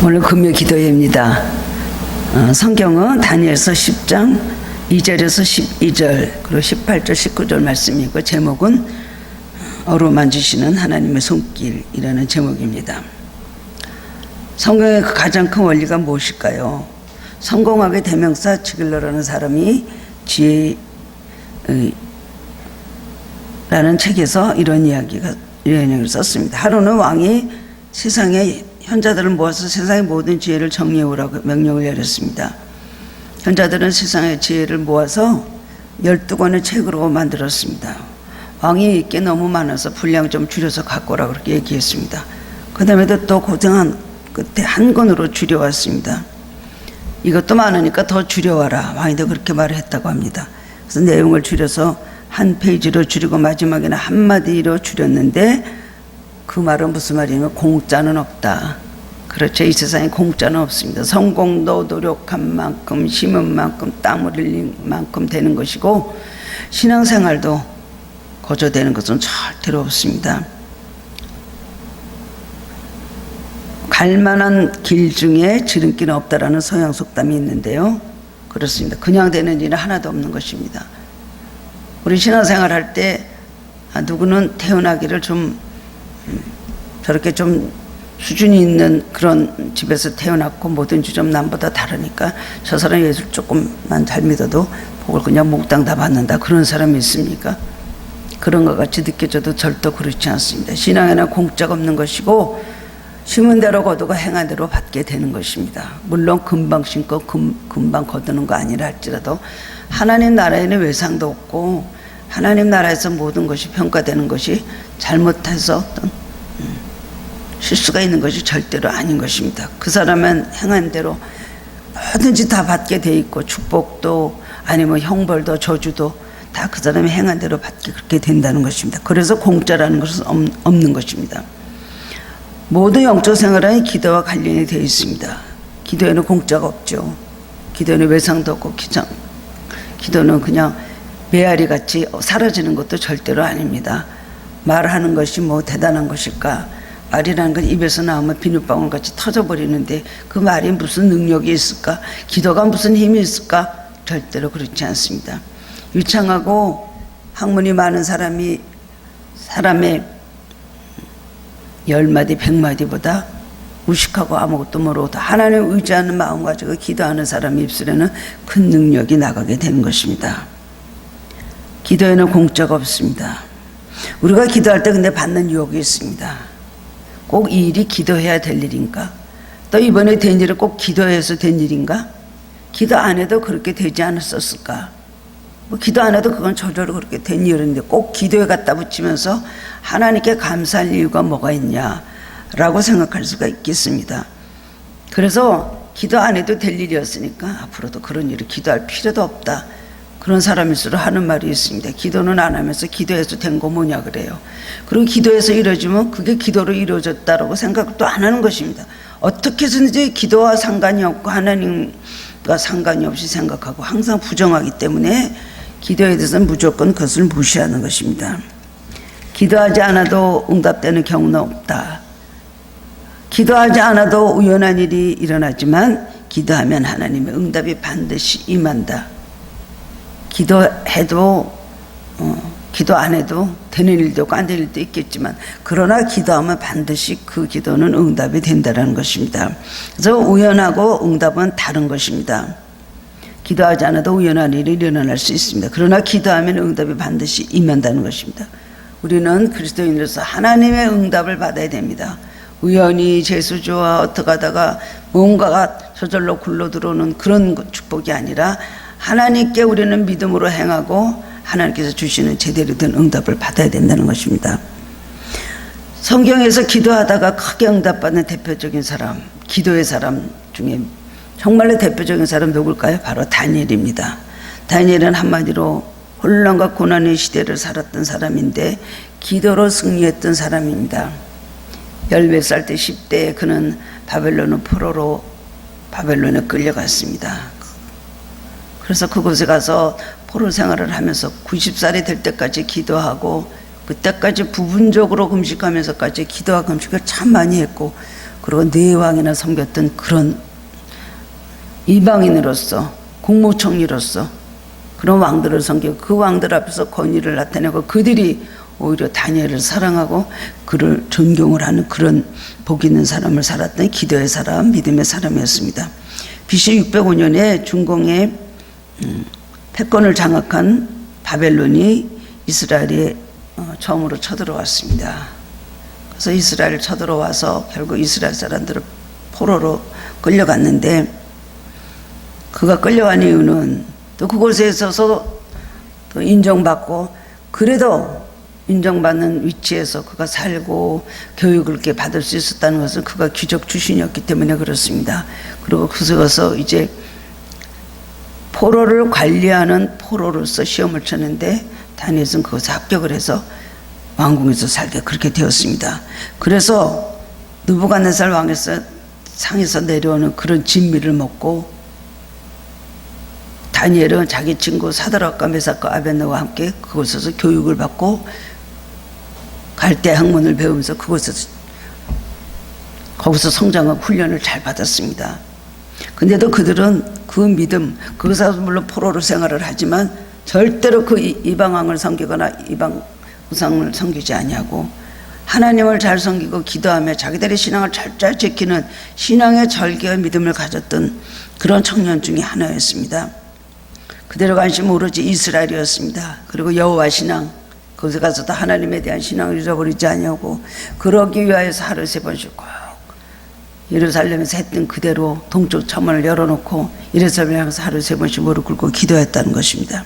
오늘 금요 기도회입니다. 성경은 다니엘서 10장 2절에서 12절 그리고 18절 19절 말씀이고, 제목은 어루만지시는 하나님의 손길이라는 제목입니다. 성경의 가장 큰 원리가 무엇일까요? 성공하게 대명사 지글러라는 사람이 지혜라는 책에서 이런 이야기를 썼습니다. 하루는 왕이 세상의 현자들을 모아서 세상의 모든 지혜를 정리해오라고 명령을 내렸습니다. 현자들은 세상의 지혜를 모아서 12권의 책으로 만들었습니다. 왕이 읽게 너무 많아서 분량 좀 줄여서 갖고 오라고 그렇게 얘기했습니다. 그 다음에도 또 고생한 끝에 한 권으로 줄여왔습니다. 이것도 많으니까 더 줄여와라, 왕이도 그렇게 말을 했다고 합니다. 그래서 내용을 줄여서 한 페이지로 줄이고 마지막에는 한마디로 줄였는데, 그 말은 무슨 말이냐면 공짜는 없다. 그렇죠. 이 세상에 공짜는 없습니다. 성공도 노력한 만큼, 심은 만큼, 땀을 흘린 만큼 되는 것이고, 신앙생활도 거저되는 것은 절대로 없습니다. 갈만한 길 중에 지름길은 없다라는 서양 속담이 있는데요, 그렇습니다. 그냥 되는 일은 하나도 없는 것입니다. 우리 신앙생활 할 때 누구는 태어나기를 저렇게 좀 수준이 있는 그런 집에서 태어났고 뭐든지 좀 남보다 다르니까 저 사람 예수 조금만 잘 믿어도 복을 그냥 몽땅 다 받는다, 그런 사람이 있습니까? 그런 것 같이 느껴져도 절대 그렇지 않습니다. 신앙에는 공짜가 없는 것이고, 심은 대로 거두고 행한 대로 받게 되는 것입니다. 물론 금방 심고 금방 거두는 거 아니라 할지라도 하나님 나라에는 외상도 없고, 하나님 나라에서 모든 것이 평가되는 것이 잘못해서 어떤 실수가 있는 것이 절대로 아닌 것입니다. 그 사람은 행한 대로 뭐든지 다 받게 돼 있고, 축복도 아니면 형벌도 저주도 다 그 사람이 행한 대로 받게 그렇게 된다는 것입니다. 그래서 공짜라는 것은 없는 것입니다. 모든 영적 생활은 기도와 관련이 되어 있습니다. 기도에는 공짜가 없죠. 기도에는 외상도 없고, 기도는 그냥 메아리 같이 사라지는 것도 절대로 아닙니다. 말하는 것이 뭐 대단한 것일까? 말이라는 건 입에서 나오면 비눗방울 같이 터져버리는데 그 말이 무슨 능력이 있을까? 기도가 무슨 힘이 있을까? 절대로 그렇지 않습니다. 유창하고 학문이 많은 사람의 10마디 100마디보다 무식하고 아무것도 모르고 하나님을 의지하는 마음 가지고 기도하는 사람의 입술에는 큰 능력이 나가게 되는 것입니다. 기도에는 공짜가 없습니다. 우리가 기도할 때 근데 받는 유혹이 있습니다. 꼭 이 일이 기도해야 될 일인가? 또 이번에 된 일은 꼭 기도해서 된 일인가? 기도 안 해도 그렇게 되지 않았었을까? 뭐 기도 안 해도 그건 저절로 그렇게 된 일인데 꼭 기도에 갖다 붙이면서 하나님께 감사할 이유가 뭐가 있냐라고 생각할 수가 있겠습니다. 그래서 기도 안 해도 될 일이었으니까 앞으로도 그런 일을 기도할 필요도 없다, 그런 사람일수록 하는 말이 있습니다. 기도는 안 하면서 기도해서 된 거 뭐냐 그래요. 그리고 기도해서 이루어지면 그게 기도로 이루어졌다라고 생각도 안 하는 것입니다. 어떻게 해서든지 기도와 상관이 없고 하나님과 상관이 없이 생각하고 항상 부정하기 때문에 기도에 대해서는 무조건 그것을 무시하는 것입니다. 기도하지 않아도 응답되는 경우는 없다. 기도하지 않아도 우연한 일이 일어나지만 기도하면 하나님의 응답이 반드시 임한다. 기도해도 기도 안 해도 되는 일도 있고 안 되는 일도 있겠지만, 그러나 기도하면 반드시 그 기도는 응답이 된다는 것입니다. 그래서 우연하고 응답은 다른 것입니다. 기도하지 않아도 우연한 일이 일어날 수 있습니다. 그러나 기도하면 응답이 반드시 임한다는 것입니다. 우리는 그리스도인으로서 하나님의 응답을 받아야 됩니다. 우연히 재수주와 어떻게 하다가 뭔가가 저절로 굴러 들어오는 그런 축복이 아니라, 하나님께 우리는 믿음으로 행하고 하나님께서 주시는 제대로 된 응답을 받아야 된다는 것입니다. 성경에서 기도하다가 크게 응답받는 대표적인 사람, 기도의 사람 중에 정말로 대표적인 사람 누굴까요? 바로 다니엘입니다. 다니엘은 한마디로 혼란과 고난의 시대를 살았던 사람인데 기도로 승리했던 사람입니다. 10살 때 10대에 그는 바벨론의 포로로 바벨론에 끌려갔습니다. 그래서 그곳에 가서 포로 생활을 하면서 90살이 될 때까지 기도하고, 그때까지 부분적으로 금식하면서까지 기도와 금식을 참 많이 했고, 그리고 네 왕이나 섬겼던 그런 이방인으로서 국무총리로서 그런 왕들을 섬기고 그 왕들 앞에서 권위를 나타내고 그들이 오히려 다니엘을 사랑하고 그를 존경을 하는 그런 복 있는 사람을 살았던 기도의 사람, 믿음의 사람이었습니다. BC 605년에 중공의 패권을 장악한 바벨론이 이스라엘에 처음으로 쳐들어왔습니다. 그래서 이스라엘 쳐들어와서 결국 이스라엘 사람들을 포로로 끌려갔는데, 그가 끌려간 이유는 또 그곳에 있어서 또 인정받고, 그래도 인정받는 위치에서 그가 살고 교육을 이렇게 받을 수 있었다는 것은 그가 귀족 출신이었기 때문에 그렇습니다. 그리고 그곳에서 이제 포로를 관리하는 포로로서 시험을 쳤는데 다니엘은 그것에 합격을 해서 왕궁에서 살게 그렇게 되었습니다. 그래서 느부갓네살 왕에서 상에서 내려오는 그런 진미를 먹고 다니엘은 자기 친구 사드락과 메삭과 아벤노와 함께 그곳에서 교육을 받고 갈대 학문을 배우면서 거기서 성장하고 훈련을 잘 받았습니다. 근데도 그들은 그 믿음, 거기서 물론 포로로 생활을 하지만 절대로 그 이방왕을 섬기거나 이방 우상을 섬기지 아니하고 하나님을 잘 섬기고 기도하며 자기들의 신앙을 잘 지키는 신앙의 절개와 믿음을 가졌던 그런 청년 중에 하나였습니다. 그대로 관심 오로지 이스라엘이었습니다. 그리고 여호와 신앙, 거기서 가서도 하나님에 대한 신앙을 잃어버리지 아니하고 그러기 위하여서 하루 3번씩 꼭 예루살렘에서 했던 그대로 동쪽 천문을 열어놓고 예루살렘에 가서 하루 3번씩 무릎 꿇고 기도했다는 것입니다.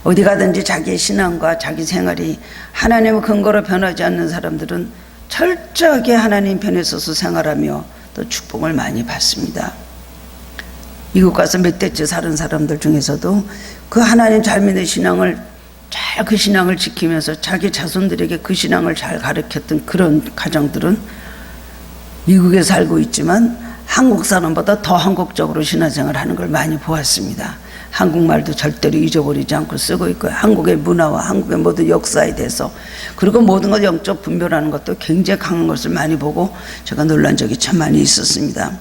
어디 가든지 자기의 신앙과 자기 생활이 하나님의 근거로 변하지 않는 사람들은 철저하게 하나님 편에 서서 생활하며 또 축복을 많이 받습니다. 미국 가서 몇 대째 사는 사람들 중에서도 그 하나님 잘 믿는 신앙을 잘 그 신앙을 지키면서 자기 자손들에게 그 신앙을 잘 가르쳤던 그런 가정들은 미국에 살고 있지만 한국 사람보다 더 한국적으로 신앙생활을 하는 걸 많이 보았습니다. 한국말도 절대로 잊어버리지 않고 쓰고 있고요. 한국의 문화와 한국의 모든 역사에 대해서, 그리고 모든 것 영적 분별하는 것도 굉장히 강한 것을 많이 보고 제가 놀란 적이 참 많이 있었습니다.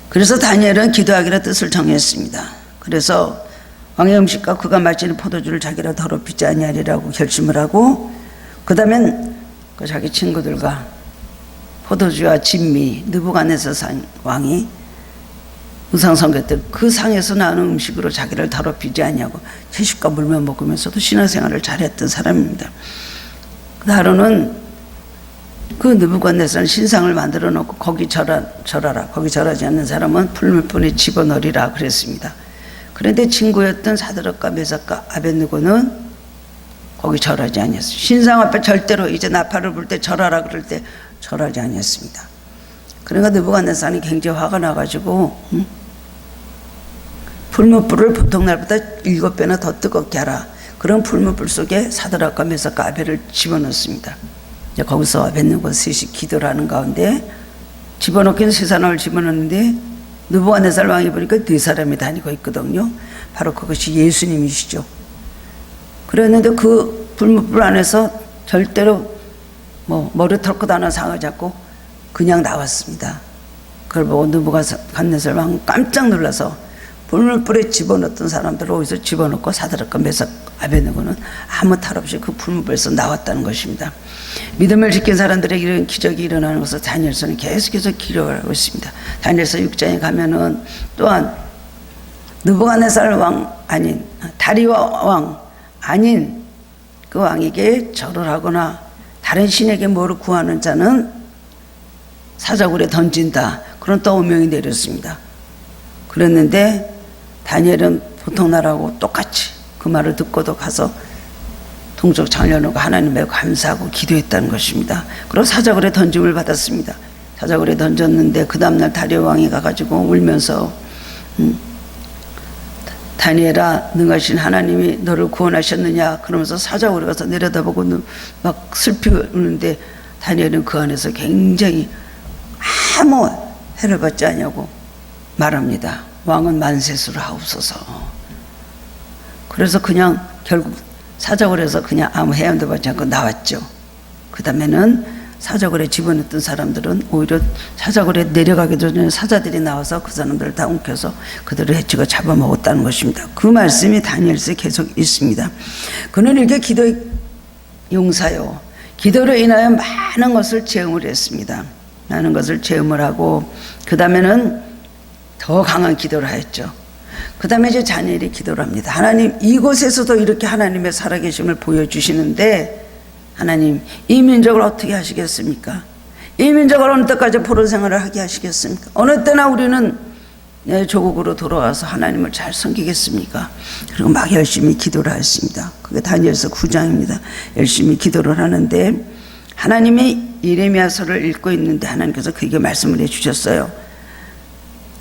그래서 다니엘은 기도하기로 뜻을 정했습니다. 그래서 왕의 음식과 그가 마시는 포도주를 자기라 더럽히지 아니하리라고 결심을 하고, 그 다음엔 그 자기 친구들과 포도주와 진미, 느부갓네살 왕이 우상 섬겼던 그 상에서 나오는 음식으로 자기를 더럽히지 아니하고 채식과 물만 먹으면서도 신앙생활을 잘했던 사람입니다. 그 하루는 그 느부갓네살 신상을 만들어 놓고 거기 절하라, 거기 절하지 않는 사람은 풀무불에 집어넣으리라 그랬습니다. 그런데 친구였던 사드락과 메삭과 아벳느고는 거기 절하지 아니었어요. 신상 앞에 절대로 이제 나팔을 불 때 절하라 그럴 때 절하지 아니었습니다. 그러니까 느부갓네살이 굉장히 화가 나가지고 풀무불을 보통 날보다 7배나 더 뜨겁게 하라. 그런 풀무불 속에 사드락과 메삭과 아벨을 집어넣습니다. 이제 거기서 아벳느고 셋이 기도를 하는 가운데 집어넣기는 3사람을 집어넣는데 느부갓네살 왕이 보니까 4사람이 다니고 있거든요. 바로 그것이 예수님이시죠. 그랬는데 그 풀무불 안에서 절대로 머리 털고 다는 상을 잡고 그냥 나왔습니다. 그걸 보고 느부갓네살 왕은 깜짝 놀라서 풀무불에 집어넣었던 사람들을 어디서 집어넣고 사드락과 메삭 아벳느고는 아무 탈 없이 그 풀무불에서 나왔다는 것입니다. 믿음을 지킨 사람들에게 이런 기적이 일어나는 것을 다니엘서는 계속해서 기록을 하고 있습니다. 다니엘서 6장에 가면은 또한 느부갓네살 왕 아닌 다리와 왕 아닌 그 왕에게 절을 하거나 다른 신에게 뭐를 구하는 자는 사자굴에 던진다, 그런 또 오명이 내렸습니다. 그랬는데 다니엘은 보통 나라하고 똑같이 그 말을 듣고도 가서 동쪽 장려놓고 하나님에 감사하고 기도했다는 것입니다. 그리고 사자굴에 던짐을 받았습니다. 사자굴에 던졌는데 그 다음날 다리오 왕이 가가지고 울면서 다니엘아, 능하신 하나님이 너를 구원하셨느냐 그러면서 사자굴에 가서 내려다보고 막 슬피 우는데 다니엘은 그 안에서 굉장히 아무 해를 받지 않냐고 말합니다. 왕은 만세수를 하옵소서. 그래서 그냥 결국 사자굴에서 그냥 아무 해안도 받지 않고 나왔죠. 그 다음에는 사자굴에 집어넣던 사람들은 오히려 사자굴에 내려가기 전에 사자들이 나와서 그 사람들을 다 움켜서 그들을 해치고 잡아먹었다는 것입니다. 그 말씀이 다니엘서에 계속 있습니다. 그는 이렇게 기도의 용사요, 기도로 인하여 많은 것을 체험을 했습니다. 많은 것을 체험을 하고 그 다음에는 더 강한 기도를 하였죠. 그 다음에 이제 다니엘이 기도를 합니다. 하나님, 이곳에서도 이렇게 하나님의 살아계심을 보여주시는데 하나님, 이 민족을 어떻게 하시겠습니까? 이 민족을 어느 때까지 포로 생활을 하게 하시겠습니까? 어느 때나 우리는 내 조국으로 돌아와서 하나님을 잘 섬기겠습니까? 그리고 막 열심히 기도를 했습니다. 그게 다니엘서 9장입니다. 열심히 기도를 하는데 하나님이 예레미야서를 읽고 있는데 하나님께서 그에게 말씀을 해주셨어요.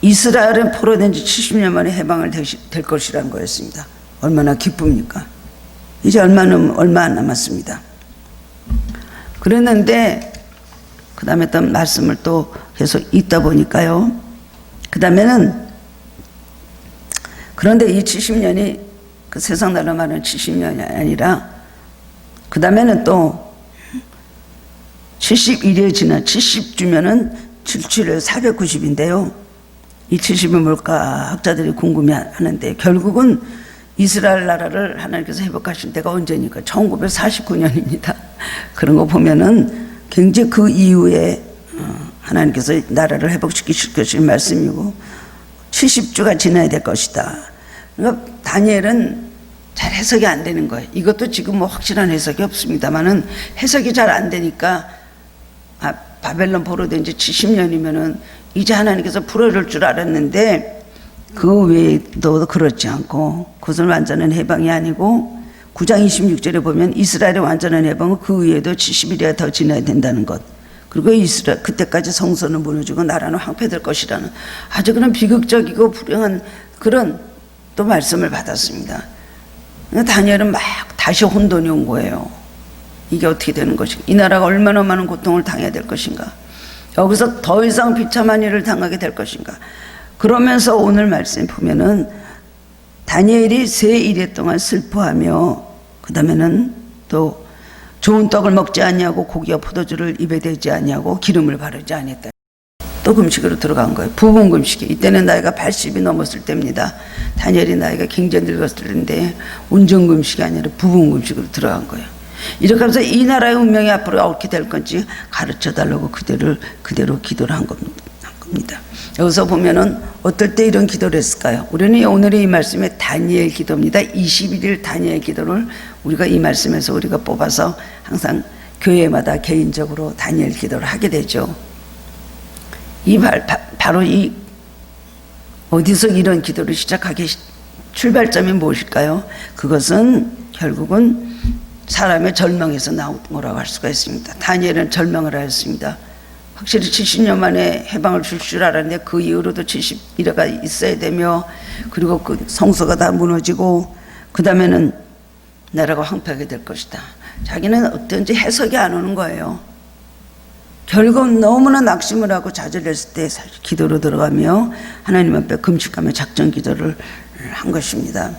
이스라엘은 포로된 지 70년 만에 해방을 될 것이라는 거였습니다. 얼마나 기쁩니까? 이제 얼마 안 남았습니다. 그랬는데 그 다음에 또 말씀을 또 계속 읽다 보니까요, 그 다음에는 그런데 이 70년이 그 세상 날로 말하는 70년이 아니라 그 다음에는 또 71일 지나 70주면은 77에 490인데요 이 70이 뭘까 학자들이 궁금해하는데 결국은 이스라엘 나라를 하나님께서 회복하신 때가 언제니까 1949년입니다. 그런 거 보면은 굉장히 그 이후에 하나님께서 나라를 회복시키실 것인 말씀이고 70주가 지나야 될 것이다. 그러니까 다니엘은 잘 해석이 안 되는 거예요. 이것도 지금 뭐 확실한 해석이 없습니다만은 해석이 잘 안 되니까 바벨론 포로된 지 70년이면은 이제 하나님께서 풀어줄 줄 알았는데 그 외에도 그렇지 않고 그것은 완전한 해방이 아니고 9장 26절에 보면 이스라엘의 완전한 해방은 그 위에도 70일이 더 지나야 된다는 것, 그리고 이스라엘 그때까지 성소는 무너지고 나라는 황폐될 것이라는 아주 그런 비극적이고 불행한 그런 또 말씀을 받았습니다. 그러니까 다니엘은 막 다시 혼돈이 온 거예요. 이게 어떻게 되는 것인가, 이 나라가 얼마나 많은 고통을 당해야 될 것인가, 여기서 더 이상 비참한 일을 당하게 될 것인가. 그러면서 오늘 말씀 보면은 다니엘이 세 일해 동안 슬퍼하며 그 다음에는 또 좋은 떡을 먹지 아니하고 고기와 포도주를 입에 대지 아니하고 기름을 바르지 아니했다. 또 금식으로 들어간 거예요. 부분 금식이. 이때는 나이가 80이 넘었을 때입니다. 다니엘이 나이가 굉장히 늙었을 때인데 온전 금식이 아니라 부분 금식으로 들어간 거예요. 이렇게 하면서 이 나라의 운명이 앞으로 어떻게 될 건지 가르쳐 달라고 그대로 기도를 한 겁니다. 여기서 보면은 어떨 때 이런 기도를 했을까요? 우리는 오늘의 이 말씀에 다니엘 기도입니다. 21일 다니엘 기도를 우리가 이 말씀에서 우리가 뽑아서 항상 교회마다 개인적으로 다니엘 기도를 하게 되죠. 바로 이 어디서 이런 기도를 시작하게 출발점이 무엇일까요? 그것은 결국은 사람의 절망에서 나온 거라고 할 수가 있습니다. 다니엘은 절망을 하였습니다. 확실히 70년 만에 해방을 줄 알았는데 그 이후로도 70일가 있어야 되며 그리고 그 성소가 다 무너지고 그 다음에는 나라가 황폐하게 될 것이다. 자기는 어떤지 해석이 안 오는 거예요. 결국 너무나 낙심을 하고 좌절했을 때 기도로 들어가며 하나님 앞에 금식하며 작전 기도를 한 것입니다.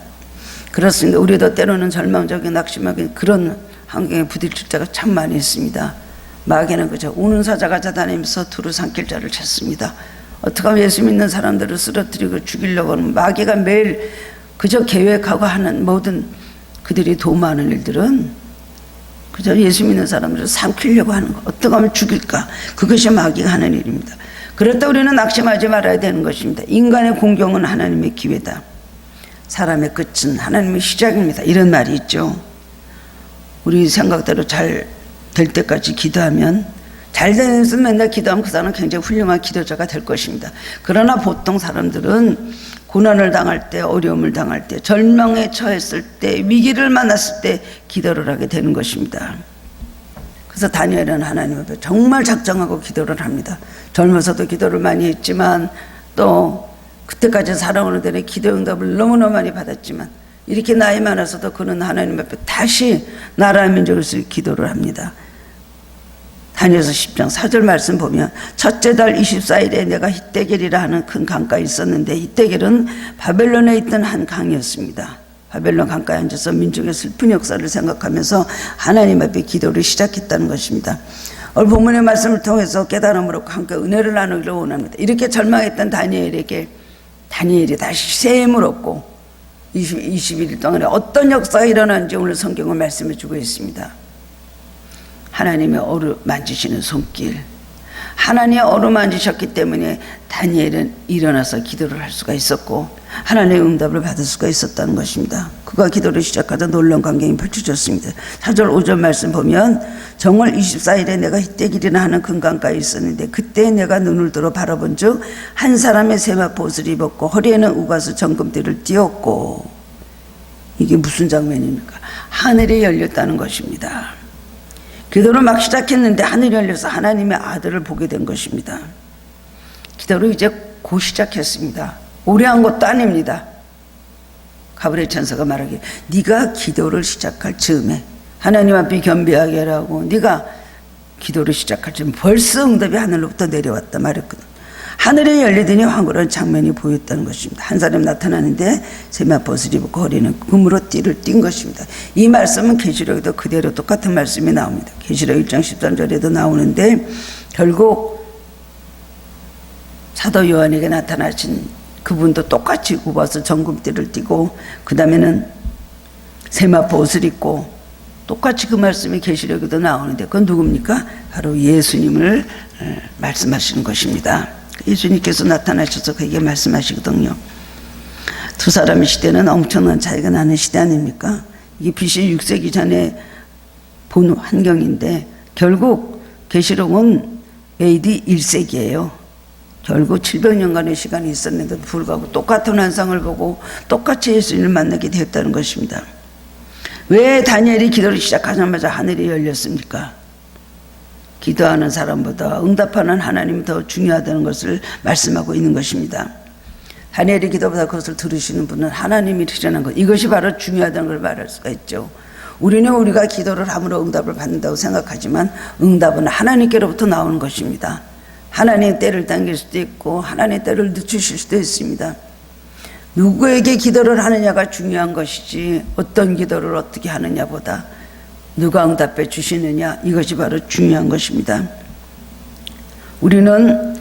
그렇습니다. 우리도 때로는 절망적인 낙심하게 그런 환경에 부딪힐 때가 참 많이 있습니다. 마귀는 그저 우는 사자가 찾아다니면서 두루 삼킬 자를 찾습니다. 어떻게 하면 예수 믿는 사람들을 쓰러뜨리고 죽이려고 하는 마귀가 매일 그저 계획하고 하는 모든 그들이 도모하는 일들은 그저 예수 믿는 사람들을 삼키려고 하는 거, 어떻게 하면 죽일까, 그것이 마귀가 하는 일입니다. 그렇다 우리는 낙심하지 말아야 되는 것입니다. 인간의 공경은 하나님의 기회다, 사람의 끝은 하나님의 시작입니다, 이런 말이 있죠. 우리 생각대로 잘 될 때까지 기도하면, 잘 되는 데서 맨날 기도하면 그 사람은 굉장히 훌륭한 기도자가 될 것입니다. 그러나 보통 사람들은 고난을 당할 때, 어려움을 당할 때, 절망에 처했을 때, 위기를 만났을 때 기도를 하게 되는 것입니다. 그래서 다니엘은 하나님 앞에 정말 작정하고 기도를 합니다. 젊어서도 기도를 많이 했지만 또 그때까지 살아오는 데는 기도 응답을 너무나 많이 받았지만 이렇게 나이 많아서도 그는 하나님 앞에 다시 나라의 민족을 위해서 기도를 합니다. 다니엘서 10장 4절 말씀 보면 첫째 달 24일에 내가 히데겔이라 하는 큰 강가에 있었는데, 히데겔은 바벨론에 있던 한 강이었습니다. 바벨론 강가에 앉아서 민족의 슬픈 역사를 생각하면서 하나님 앞에 기도를 시작했다는 것입니다. 오늘 본문의 말씀을 통해서 깨달음으로 함께 은혜를 나누기를 원합니다. 이렇게 절망했던 다니엘에게 다니엘이 다시 새 힘을 얻고 21일 동안에 어떤 역사가 일어났는지 오늘 성경은 말씀해 주고 있습니다. 하나님의 어루만지시는 손길, 하나님의 어루만지셨기 때문에 다니엘은 일어나서 기도를 할 수가 있었고 하나님의 응답을 받을 수가 있었다는 것입니다. 그가 기도를 시작하자 놀라운 광경이 펼쳐졌습니다. 4절 5절 말씀 보면 정월 24일에 내가 희때길이나 하는 금강가에 있었는데 그때 내가 눈을 들어 바라본 즉 한 사람의 세마포 옷을 입었고 허리에는 우가수 정금띠를 띠었고, 이게 무슨 장면입니까? 하늘이 열렸다는 것입니다. 기도를 막 시작했는데 하늘이 열려서 하나님의 아들을 보게 된 것입니다. 기도를 이제 곧 시작했습니다. 오래 한 것도 아닙니다. 가브리엘 천사가 말하기를 네가 기도를 시작할 즈음에 하나님 앞에 겸비하게 하라고, 네가 기도를 시작할 즈음에 벌써 응답이 하늘로부터 내려왔다 말했거든. 하늘이 열리더니 황홀한 장면이 보였다는 것입니다. 한 사람이 나타나는데 세마포옷을 입고 허리는 금으로 띠를 띈 것입니다. 이 말씀은 계시록에도 그대로 똑같은 말씀이 나옵니다. 계시록 1장 13절에도 나오는데 결국 사도 요한에게 나타나신 그분도 똑같이 우버서 정금띠를 띠고 그 다음에는 세마포 옷을 입고 똑같이 그 말씀이 계시록에도 나오는데 그건 누굽니까? 바로 예수님을 말씀하시는 것입니다. 예수님께서 나타나셔서 그에게 말씀하시거든요. 두 사람의 시대는 엄청난 차이가 나는 시대 아닙니까? 이게 BC 6세기 전에 본 환경인데 결국 계시록은 AD 1세기예요. 결국 700년간의 시간이 있었는데도 불구하고 똑같은 환상을 보고 똑같이 예수님을 만나게 되었다는 것입니다. 왜 다니엘이 기도를 시작하자마자 하늘이 열렸습니까? 기도하는 사람보다 응답하는 하나님이 더 중요하다는 것을 말씀하고 있는 것입니다. 다니엘의 기도보다 그것을 들으시는 분은 하나님이시라는 것, 이것이 바로 중요하다는 걸 말할 수가 있죠. 우리는 우리가 기도를 함으로 응답을 받는다고 생각하지만 응답은 하나님께로부터 나오는 것입니다. 하나님의 때를 당길 수도 있고 하나님의 때를 늦추실 수도 있습니다. 누구에게 기도를 하느냐가 중요한 것이지 어떤 기도를 어떻게 하느냐보다 누가 응답해 주시느냐, 이것이 바로 중요한 것입니다. 우리는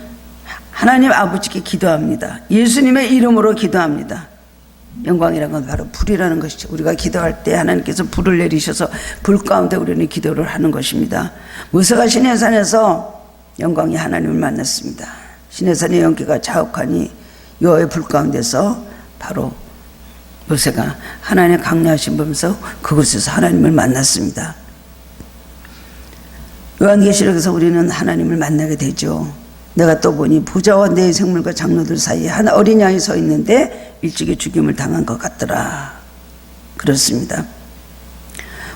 하나님 아버지께 기도합니다. 예수님의 이름으로 기도합니다. 영광이라는 건 바로 불이라는 것이죠. 우리가 기도할 때 하나님께서 불을 내리셔서 불 가운데 우리는 기도를 하는 것입니다. 모세가 시내산에서 영광이 하나님을 만났습니다. 시내산의 연기가 자욱하니 여호와의 불 가운데서 바로 모세가 하나님의 강력하신 보면서 그곳에서 하나님을 만났습니다. 요한계시록에서 우리는 하나님을 만나게 되죠. 내가 또 보니 부자와 내 생물과 장로들 사이에 한 어린 양이 서 있는데 일찍이 죽임을 당한 것 같더라. 그렇습니다.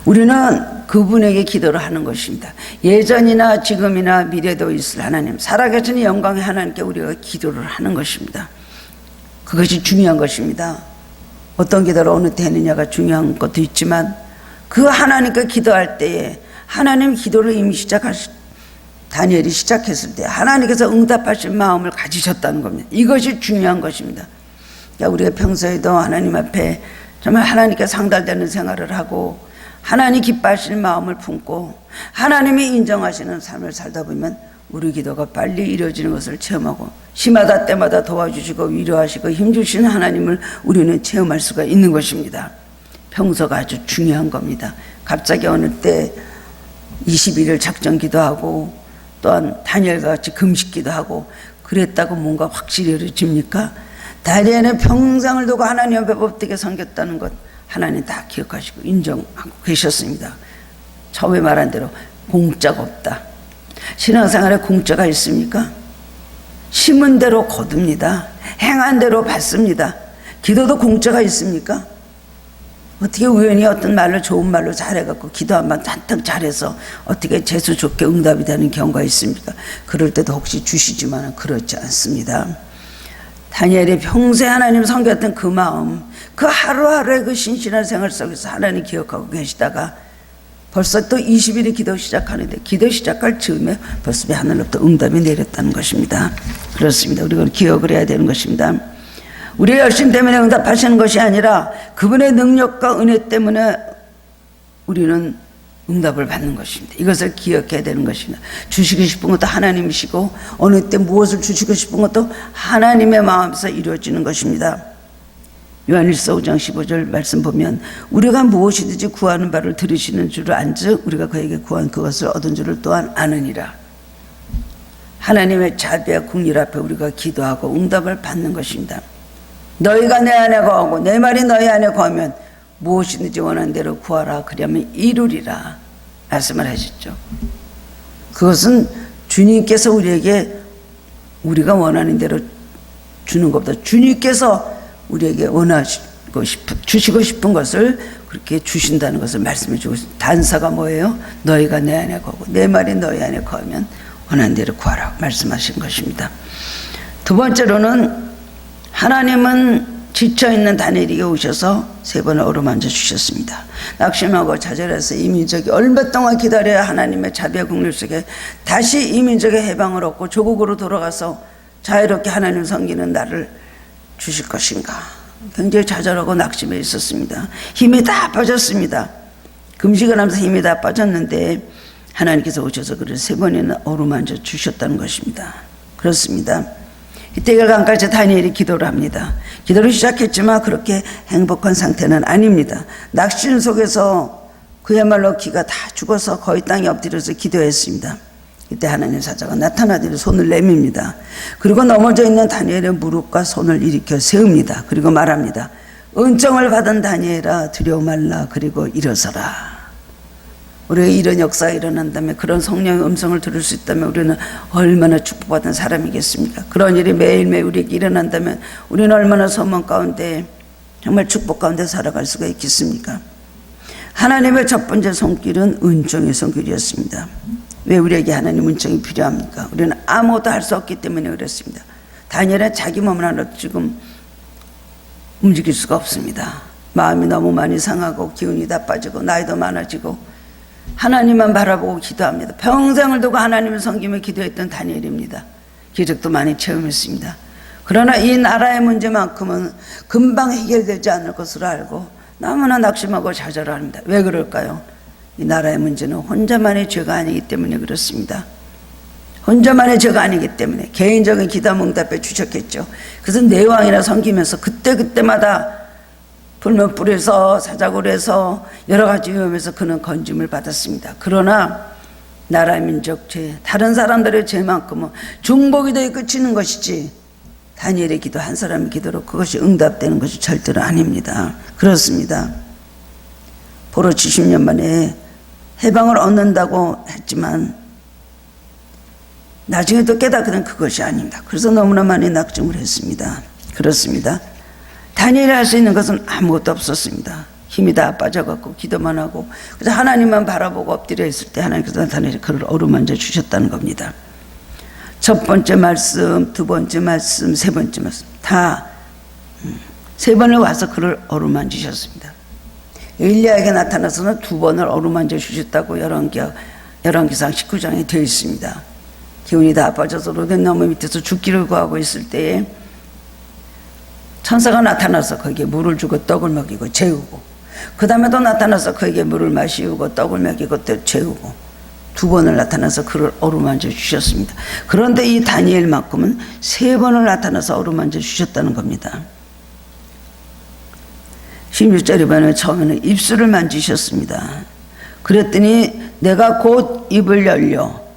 우리는 그분에게 기도를 하는 것입니다. 예전이나 지금이나 미래도 있을 하나님, 살아계신 영광의 하나님께 우리가 기도를 하는 것입니다. 그것이 중요한 것입니다. 어떤 기도를 어느 때 했느냐가 중요한 것도 있지만 그 하나님께 기도할 때에 하나님 기도를 이미 다니엘이 시작했을 때 하나님께서 응답하실 마음을 가지셨다는 겁니다. 이것이 중요한 것입니다. 우리가 평소에도 하나님 앞에 정말 하나님께 상달되는 생활을 하고 하나님 기뻐하실 마음을 품고 하나님이 인정하시는 삶을 살다 보면 우리 기도가 빨리 이루어지는 것을 체험하고 시마다 때마다 도와주시고 위로하시고 힘주시는 하나님을 우리는 체험할 수가 있는 것입니다. 평소가 아주 중요한 겁니다. 갑자기 어느 때 21일 작정 기도하고 또한 다니엘과 같이 금식 기도하고 그랬다고 뭔가 확실히 이루어집니까? 다니엘은 평생을 두고 하나님 앞에 법되게 섬겼다는 것 하나님 다 기억하시고 인정하고 계셨습니다. 처음에 말한 대로 공짜가 없다. 신앙생활에 공짜가 있습니까? 심은 대로 거둡니다. 행한 대로 받습니다. 기도도 공짜가 있습니까? 어떻게 우연히 어떤 말로 좋은 말로 잘해갖고 기도 한번 잔뜩 잘해서 어떻게 재수 좋게 응답이 되는 경우가 있습니까? 그럴 때도 혹시 주시지만 그렇지 않습니다. 다니엘이 평생 하나님 섬겼던 그 마음, 그 하루하루의 그 신실한 생활 속에서 하나님 기억하고 계시다가 벌써 또 20일에 기도 시작하는데 기도 시작할 즈음에 벌써 하늘로부터 응답이 내렸다는 것입니다. 그렇습니다. 우리가 기억을 해야 되는 것입니다. 우리의 열심 때문에 응답하시는 것이 아니라 그분의 능력과 은혜 때문에 우리는 응답을 받는 것입니다. 이것을 기억해야 되는 것입니다. 주시고 싶은 것도 하나님이시고 어느 때 무엇을 주시고 싶은 것도 하나님의 마음에서 이루어지는 것입니다. 요한일서 5장 15절 말씀 보면 우리가 무엇이든지 구하는 바를 들으시는 줄을 안즉 우리가 그에게 구한 그것을 얻은 줄을 또한 아느니라. 하나님의 자비와 긍휼 앞에 우리가 기도하고 응답을 받는 것입니다. 너희가 내 안에 거하고 내 말이 너희 안에 거하면 무엇이든지 원하는 대로 구하라 그리하면 이루리라 말씀을 하셨죠. 그것은 주님께서 우리에게 우리가 원하는 대로 주는 것보다 주님께서 우리에게 원하시고 주시고 싶은 것을 그렇게 주신다는 것을 말씀해 주고 있습니다. 단서가 뭐예요? 너희가 내 안에 거하고 내 말이 너희 안에 거하면 원하는 대로 구하라 말씀하신 것입니다. 두 번째로는 하나님은 지쳐있는 다니엘에게 오셔서 3번을 어루만져 주셨습니다. 낙심하고 좌절해서 이 민족이 얼마 동안 기다려야 하나님의 자비와 긍휼 속에 다시 이 민족의 해방을 얻고 조국으로 돌아가서 자유롭게 하나님 섬기는 날을 주실 것인가. 굉장히 좌절하고 낙심해 있었습니다. 힘이 다 빠졌습니다. 금식을 하면서 힘이 다 빠졌는데 하나님께서 오셔서 그를 3번이나 어루만져 주셨다는 것입니다. 그렇습니다. 이때 결과까지 다니엘이 기도를 합니다. 기도를 시작했지만 그렇게 행복한 상태는 아닙니다. 낙심 속에서 그야말로 기가 다 죽어서 거의 땅에 엎드려서 기도했습니다. 이때 하나님 사자가 나타나더니 손을 내밉니다. 그리고 넘어져 있는 다니엘의 무릎과 손을 일으켜 세웁니다. 그리고 말합니다. 은총을 받은 다니엘아 두려워 말라 그리고 일어서라. 우리가 이런 역사가 일어난다면 그런 성령의 음성을 들을 수 있다면 우리는 얼마나 축복받은 사람이겠습니까? 그런 일이 매일매일 우리에게 일어난다면 우리는 얼마나 소망 가운데 정말 축복 가운데 살아갈 수가 있겠습니까? 하나님의 첫 번째 손길은 은총의 손길이었습니다. 왜 우리에게 하나님 은총이 필요합니까? 우리는 아무것도 할 수 없기 때문에 그렇습니다. 다니엘은 자기 몸을 하나도 지금 움직일 수가 없습니다. 마음이 너무 많이 상하고 기운이 다 빠지고 나이도 많아지고 하나님만 바라보고 기도합니다. 평생을 두고 하나님을 섬기며 기도했던 다니엘입니다. 기적도 많이 체험했습니다. 그러나 이 나라의 문제만큼은 금방 해결되지 않을 것으로 알고 너무나 낙심하고 좌절합니다. 왜 그럴까요? 이 나라의 문제는 혼자만의 죄가 아니기 때문에 그렇습니다. 혼자만의 죄가 아니기 때문에 개인적인 기도 응답해 주셨겠죠. 그래서 내 왕이라 섬기면서 그때마다 불면불에서 사자굴에서 여러 가지 위험에서 그는 건짐을 받았습니다. 그러나 나라 민족 죄, 다른 사람들의 죄만큼은 중복이 되어 그치는 것이지 다니엘의 기도 한 사람의 기도로 그것이 응답되는 것이 절대로 아닙니다. 그렇습니다. 보러 70년 만에 해방을 얻는다고 했지만 나중에 또 깨닫거든 그것이 아닙니다. 그래서 너무나 많이 낙심을 했습니다. 그렇습니다. 다니엘이 할 수 있는 것은 아무것도 없었습니다. 힘이 다 빠져갖고 기도만 하고 그래서 하나님만 바라보고 엎드려 있을 때 하나님께서 다니엘이 그를 어루만져 주셨다는 겁니다. 첫 번째 말씀, 두 번째 말씀, 세 번째 말씀 다 3번을 와서 그를 어루만지셨습니다. 엘리야에게 나타나서는 2번을 어루만져 주셨다고 열왕기상 19장에 되어 있습니다. 기운이 다 빠져서 로덴나무 밑에서 죽기를 구하고 있을 때에 천사가 나타나서 거기에 물을 주고 떡을 먹이고 재우고 그 다음에 또 나타나서 그에게 물을 마시우고 떡을 먹이고 또 재우고 2번을 나타나서 그를 어루만져 주셨습니다. 그런데 이 다니엘만큼은 3번을 나타나서 어루만져 주셨다는 겁니다. 16절에 보면 처음에는 입술을 만지셨습니다. 그랬더니 내가 곧 입을 열려.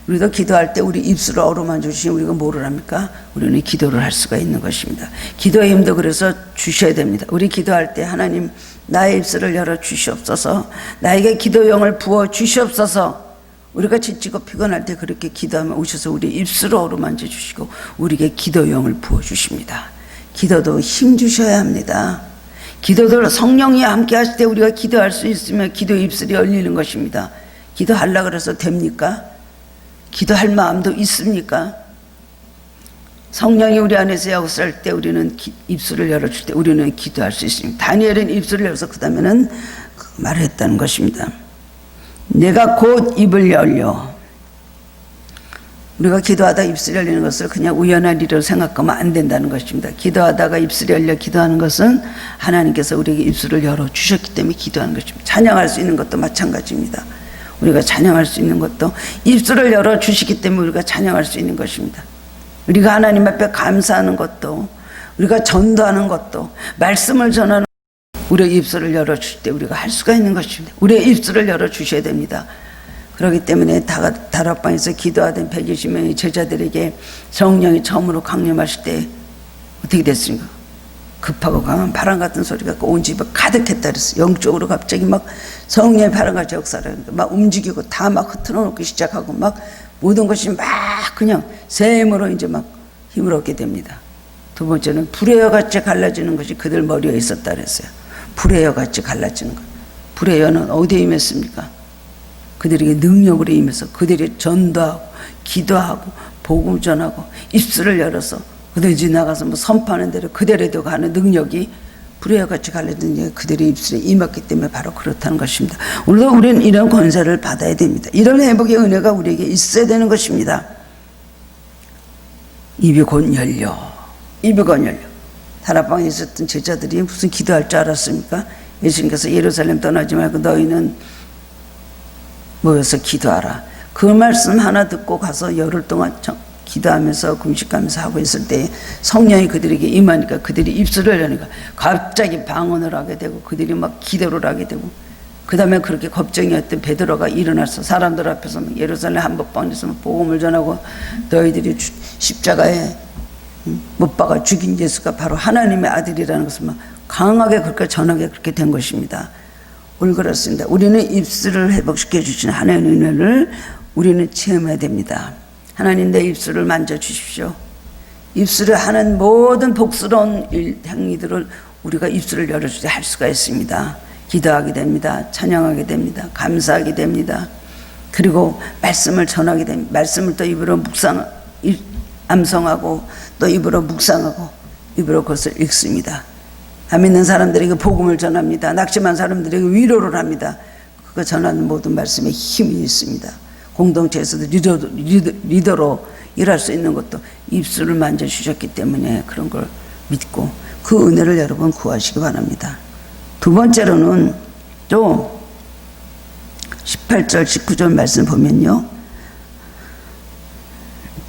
우리도 기도할 때 우리 입술을 어루만져 주시면 우리가 뭐를 합니까? 우리는 기도를 할 수가 있는 것입니다. 기도의 힘도 그래서 주셔야 됩니다. 우리 기도할 때 하나님 나의 입술을 열어 주시옵소서, 나에게 기도용을 부어 주시옵소서. 우리가 지치고 피곤할 때 그렇게 기도하면 오셔서 우리 입술을 어루만져 주시고 우리에게 기도용을 부어 주십니다. 기도도 힘 주셔야 합니다. 기도도 성령이 함께 하실 때 우리가 기도할 수 있으면 기도 입술이 열리는 것입니다. 기도하려고 그래서 됩니까? 기도할 마음도 있습니까? 성령이 우리 안에서 역사할 때 우리는 입술을 열어줄 때 우리는 기도할 수 있습니다. 다니엘은 입술을 열어서 그 다음에는 말을 했다는 것입니다. 내가 곧 입을 열려 우리가 기도하다 입술이 열리는 것을 그냥 우연한 일로 생각하면 안 된다는 것입니다. 기도하다가 입술이 열려 기도하는 것은 하나님께서 우리에게 입술을 열어주셨기 때문에 기도하는 것입니다. 찬양할 수 있는 것도 마찬가지입니다. 우리가 찬양할 수 있는 것도 입술을 열어주시기 때문에 우리가 찬양할 수 있는 것입니다. 우리가 하나님 앞에 감사하는 것도, 우리가 전도하는 것도, 말씀을 전하는 우리의 입술을 열어주실 때 우리가 할 수가 있는 것입니다. 우리의 입술을 열어주셔야 됩니다. 그렇기 때문에 다락방에서 기도하던 120명의 제자들에게 성령이 처음으로 강림하실 때 어떻게 됐습니까? 급하고 강한 바람 같은 소리가 온 집에 가득했다 그랬어요. 영적으로 갑자기 막 성령의 바람같이 역사를 막 움직이고 다 막 흐트러 놓기 시작하고 막 모든 것이 막 그냥 샘으로 이제 막 힘을 얻게 됩니다. 두 번째는 불의 여같이 갈라지는 것이 그들 머리에 있었다 그랬어요. 불의 여같이 갈라지는 것. 불의 여는 어디에 임했습니까? 그들에게 능력으로 임해서 그들이 전도하고 기도하고 복음 전하고 입술을 열어서 그들이 나가서 뭐 선포하는 대로 그대로도 가는 능력이 불의 여같이 갈라지는 능력이 그들의 입술에 임했기 때문에 바로 그렇다는 것입니다. 오늘도 우리는 이런 권세를 받아야 됩니다. 이런 회복의 은혜가 우리에게 있어야 되는 것입니다. 입이 곧 열려. 입이 곧 열려. 다락방에 있었던 제자들이 무슨 기도할 줄 알았습니까? 예수님께서 예루살렘 떠나지 말고 너희는 모여서 기도하라. 그 말씀 하나 듣고 가서 열흘 동안 기도하면서 금식하면서 하고 있을 때 성령이 그들에게 임하니까 그들이 입술을 여니까 갑자기 방언을 하게 되고 그들이 막 기도를 하게 되고 그 다음에 그렇게 겁쟁이였던 베드로가 일어나서 사람들 앞에서 예루살렘 한복판에서 복음을 전하고 너희들이 십자가에 못 박아 죽인 예수가 바로 하나님의 아들이라는 것을 막 강하게 그렇게 전하게 그렇게 된 것입니다. 오늘 그렇습니다. 우리는 입술을 회복시켜 주신 하나님의 은혜를 우리는 체험해야 됩니다. 하나님 내 입술을 만져주십시오. 입술을 하는 모든 복스러운 행위들을 우리가 입술을 열어주지 할 수가 있습니다. 기도하게 됩니다. 찬양하게 됩니다. 감사하게 됩니다. 그리고 말씀을 전하게 됩니다. 말씀을 또 입으로 암송하고 또 입으로 묵상하고 입으로 그것을 읽습니다. 안 믿는 사람들에게 복음을 전합니다. 낙심한 사람들에게 위로를 합니다. 그거 전하는 모든 말씀에 힘이 있습니다. 공동체에서도 리더로 일할 수 있는 것도 입술을 만져주셨기 때문에 그런 걸 믿고 그 은혜를 여러분 구하시기 바랍니다. 두 번째로는 또 18절 19절 말씀 보면요,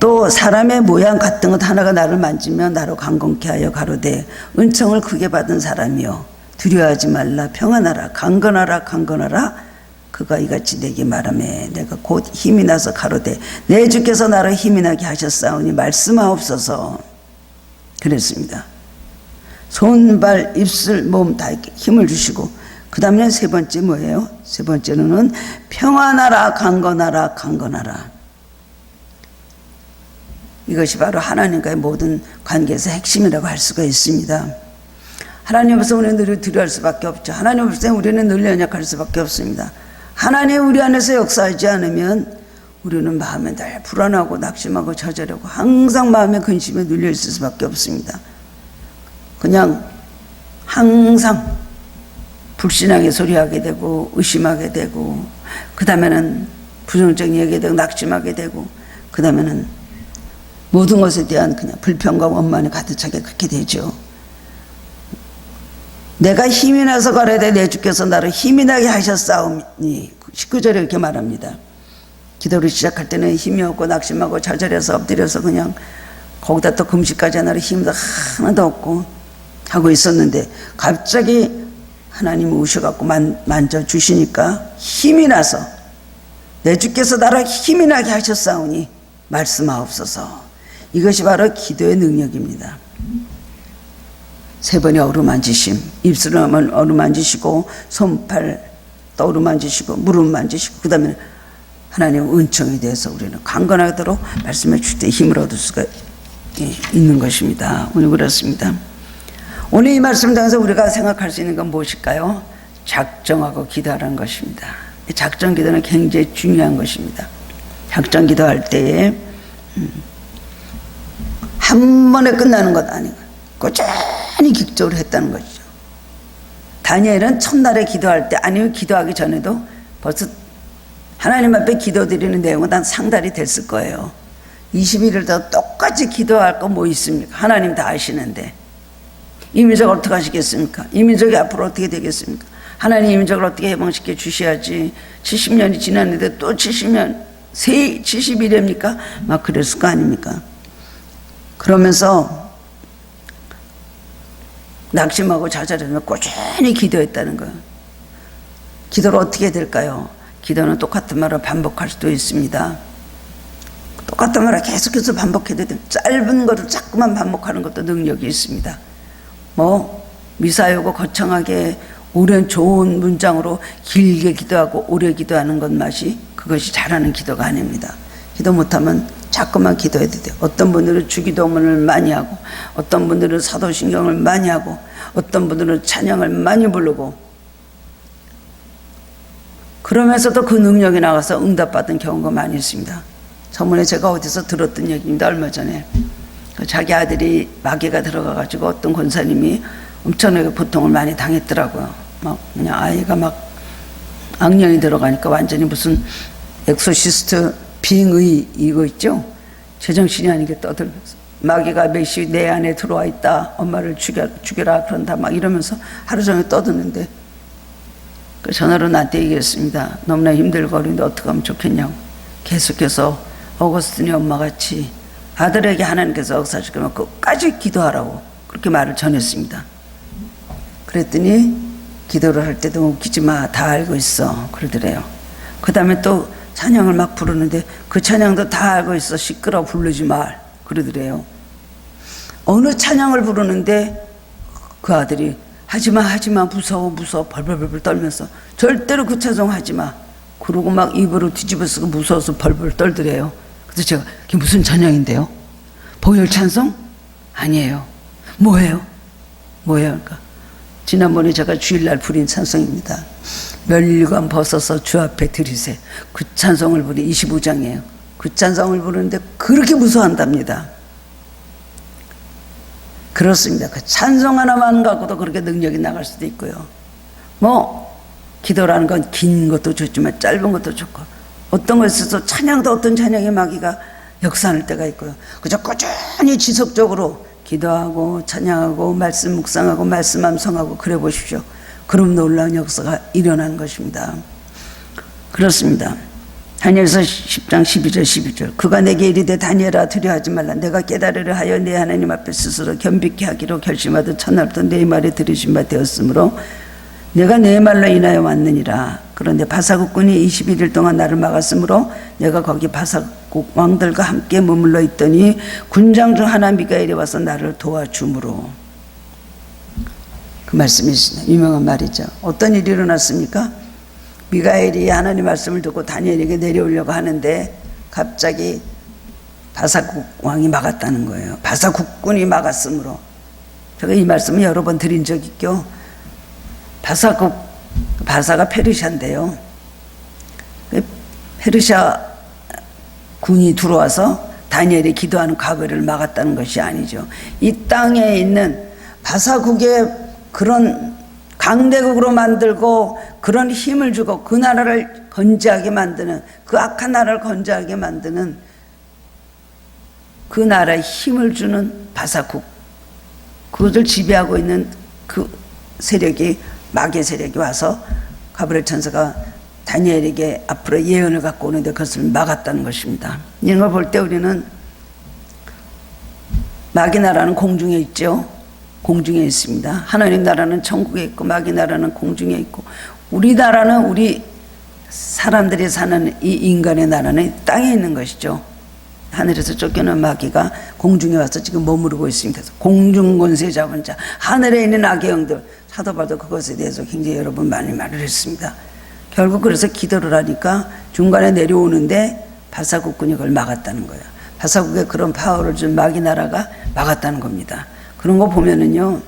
또 사람의 모양 같은 것 하나가 나를 만지며 나로 강건케 하여 가로되 은총을 크게 받은 사람이여 두려워하지 말라 평안하라 강건하라 강건하라 그가 이같이 내게 말하매 내가 곧 힘이 나서 가로되 내 주께서 나를 힘이 나게 하셨사오니 말씀하옵소서 그랬습니다. 손, 발, 입술, 몸 다 이렇게 힘을 주시고 그 다음에 세 번째 뭐예요? 세 번째는 평안하라 강건하라 강건하라. 이것이 바로 하나님과의 모든 관계에서 핵심이라고 할 수가 있습니다. 하나님 앞에서 우리는 늘 두려워할 수밖에 없죠. 하나님 앞에서 우리는 늘 연약할 수밖에 없습니다. 하나님 우리 안에서 역사하지 않으면 우리는 마음에 늘 불안하고 낙심하고 좌절하고 항상 마음의 근심에 눌려 있을 수밖에 없습니다. 그냥 항상 불신하게 소리하게 되고 의심하게 되고 그 다음에는 부정적인 얘기하게 되고 낙심하게 되고 그 다음에는 모든 것에 대한 그냥 불평과 원만이 가득 차게 그렇게 되죠. 내가 힘이 나서 가라되 내 주께서 나를 힘이 나게 하셨사오니 19절에 이렇게 말합니다. 기도를 시작할 때는 힘이 없고 낙심하고 좌절해서 엎드려서 그냥 거기다 또 금식까지 하나로 힘도 하나도 없고 하고 있었는데 갑자기 하나님이 오셔갖고 만져주시니까 힘이 나서 내 주께서 나를 힘이 나게 하셨사오니 말씀하옵소서. 이것이 바로 기도의 능력입니다. 세 번의 어루만지심, 입술을 어루만지시고 손팔 또 어루만지시고 무릎 만지시고 그 다음에 하나님의 은총에 대해서 우리는 강건하도록 말씀해 주실 때 힘을 얻을 수가 있는 것입니다. 오늘 그렇습니다. 오늘 이 말씀 통해서 우리가 생각할 수 있는 건 무엇일까요? 작정하고 기도하라는 것입니다. 작정 기도는 굉장히 중요한 것입니다. 작정 기도할 때에 한 번에 끝나는 것 아니고 꾸준히 기적으로 했다는 것이죠. 다니엘은 첫날에 기도할 때 아니면 기도하기 전에도 벌써 하나님 앞에 기도드리는 내용은 단 상달이 됐을 거예요. 21일도 똑같이 기도할 거 뭐 있습니까? 하나님 다 아시는데 이 민족을 어떻게 하시겠습니까? 이 민족이 앞으로 어떻게 되겠습니까? 하나님 이 민족을 어떻게 해방시켜 주셔야지. 70년이 지났는데 또 70년 새 70일입니까? 막 그랬을 거 아닙니까? 그러면서 낙심하고 좌절하며 꾸준히 기도했다는 거예요. 기도를 어떻게 해야 될까요? 기도는 똑같은 말을 반복할 수도 있습니다. 똑같은 말을 계속해서 반복해도 돼요. 짧은 것을 자꾸만 반복하는 것도 능력이 있습니다. 미사여고 거창하게 오랜 좋은 문장으로 길게 기도하고 오래 기도하는 것 맛이 그것이 잘하는 기도가 아닙니다. 기도 못하면 자꾸만 기도해도 돼요. 어떤 분들은 주기도문을 많이 하고, 어떤 분들은 사도신경을 많이 하고, 어떤 분들은 찬양을 많이 부르고, 그러면서도 그 능력이 나가서 응답받은 경우가 많이 있습니다. 저번에 제가 어디서 들었던 얘기입니다. 얼마 전에 자기 아들이 마귀가 들어가가지고 어떤 권사님이 엄청나게 고통을 많이 당했더라고요. 그냥 아이가 악령이 들어가니까 완전히 무슨 엑소시스트 빙의 이거 있죠? 제정신이 아니게 떠들면서 마귀가 메시 내 안에 들어와 있다. 엄마를 죽여라 그런다 막 이러면서 하루 종일 떠드는데 그 전화로 나한테 얘기했습니다. 너무나 힘들고 어린데 어떻게 하면 좋겠냐고. 계속해서 어거스틴의 엄마같이 아들에게 하나님께서 역사시키면 끝까지 기도하라고 그렇게 말을 전했습니다. 그랬더니 기도를 할 때도 웃기지 마. 다 알고 있어. 그러더래요. 그 다음에 또 찬양을 막 부르는데 그 찬양도 다 알고 있어. 시끄러워 부르지 말. 그러더래요. 어느 찬양을 부르는데 그 아들이 하지마 무서워 벌벌 떨면서 절대로 그 찬송 하지마. 그러고 막 입으로 뒤집어 쓰고 무서워서 벌벌 떨더래요. 그래서 제가 그게 무슨 찬양인데요? 보혈 찬송? 아니에요. 뭐예요? 그러니까 지난번에 제가 주일날 부린 찬송입니다. 멸류관 벗어서 주 앞에 들이세. 그 찬송을 부른 25장이에요. 그 찬송을 부르는데 그렇게 무서워한답니다. 그렇습니다. 그 찬송 하나만 갖고도 그렇게 능력이 나갈 수도 있고요. 기도라는 건 긴 것도 좋지만 짧은 것도 좋고, 어떤 것에 있어서 찬양도 어떤 찬양의 마귀가 역사할 때가 있고요. 그저 꾸준히 지속적으로 기도하고 찬양하고 말씀 묵상하고 말씀 암송하고 그래 보십시오. 그럼 놀라운 역사가 일어나는 것입니다. 그렇습니다. 다니엘서 10장 12절 12절 그가 내게 이르되 다니엘아 두려워하지 말라. 내가 깨달으려 하여 내 하나님 앞에 스스로 겸비케 하기로 결심하던 첫날부터 내 말에 들으신 바 되었으므로 내가 내 말로 인하여 왔느니라. 그런데 바사국군이 21일 동안 나를 막았으므로 내가 거기 바사국 왕들과 함께 머물러 있더니 군장 중 하나 미가엘이 와서 나를 도와주므로. 그 말씀이 유명한 말이죠. 어떤 일이 일어났습니까? 미가엘이 하나님 말씀을 듣고 다니엘에게 내려오려고 하는데 갑자기 바사국 왕이 막았다는 거예요. 바사국군이 막았으므로. 제가 이 말씀을 여러 번 드린 적 있죠. 바사가 페르시아인데요. 페르시아 군이 들어와서 다니엘이 기도하는 가거를 막았다는 것이 아니죠. 이 땅에 있는 바사국의 그런 강대국으로 만들고 그런 힘을 주고 그 나라를 건재하게 만드는, 그 악한 나라를 건재하게 만드는 그 나라에 힘을 주는 바사국, 그것을 지배하고 있는 그 세력이, 마귀의 세력이 와서 가브리엘 천사가 다니엘에게 앞으로 예언을 갖고 오는데 그것을 막았다는 것입니다. 이런 걸 볼 때 우리는 마귀 나라는 공중에 있죠. 공중에 있습니다. 하나님 나라는 천국에 있고 마귀 나라는 공중에 있고, 우리나라는 우리 사람들이 사는 이 인간의 나라는 땅에 있는 것이죠. 하늘에서 쫓겨난 마귀가 공중에 와서 지금 머무르고 있습니다. 공중 권세 잡은 자, 하늘에 있는 악의 영들, 사도 바울도 그것에 대해서 굉장히 여러 번 많이 말을 했습니다. 결국 그래서 기도를 하니까 중간에 내려오는데 바사국군이 그걸 막았다는 거예요. 바사국의 그런 파워를 준 마귀 나라가 막았다는 겁니다. 그런 거 보면은요,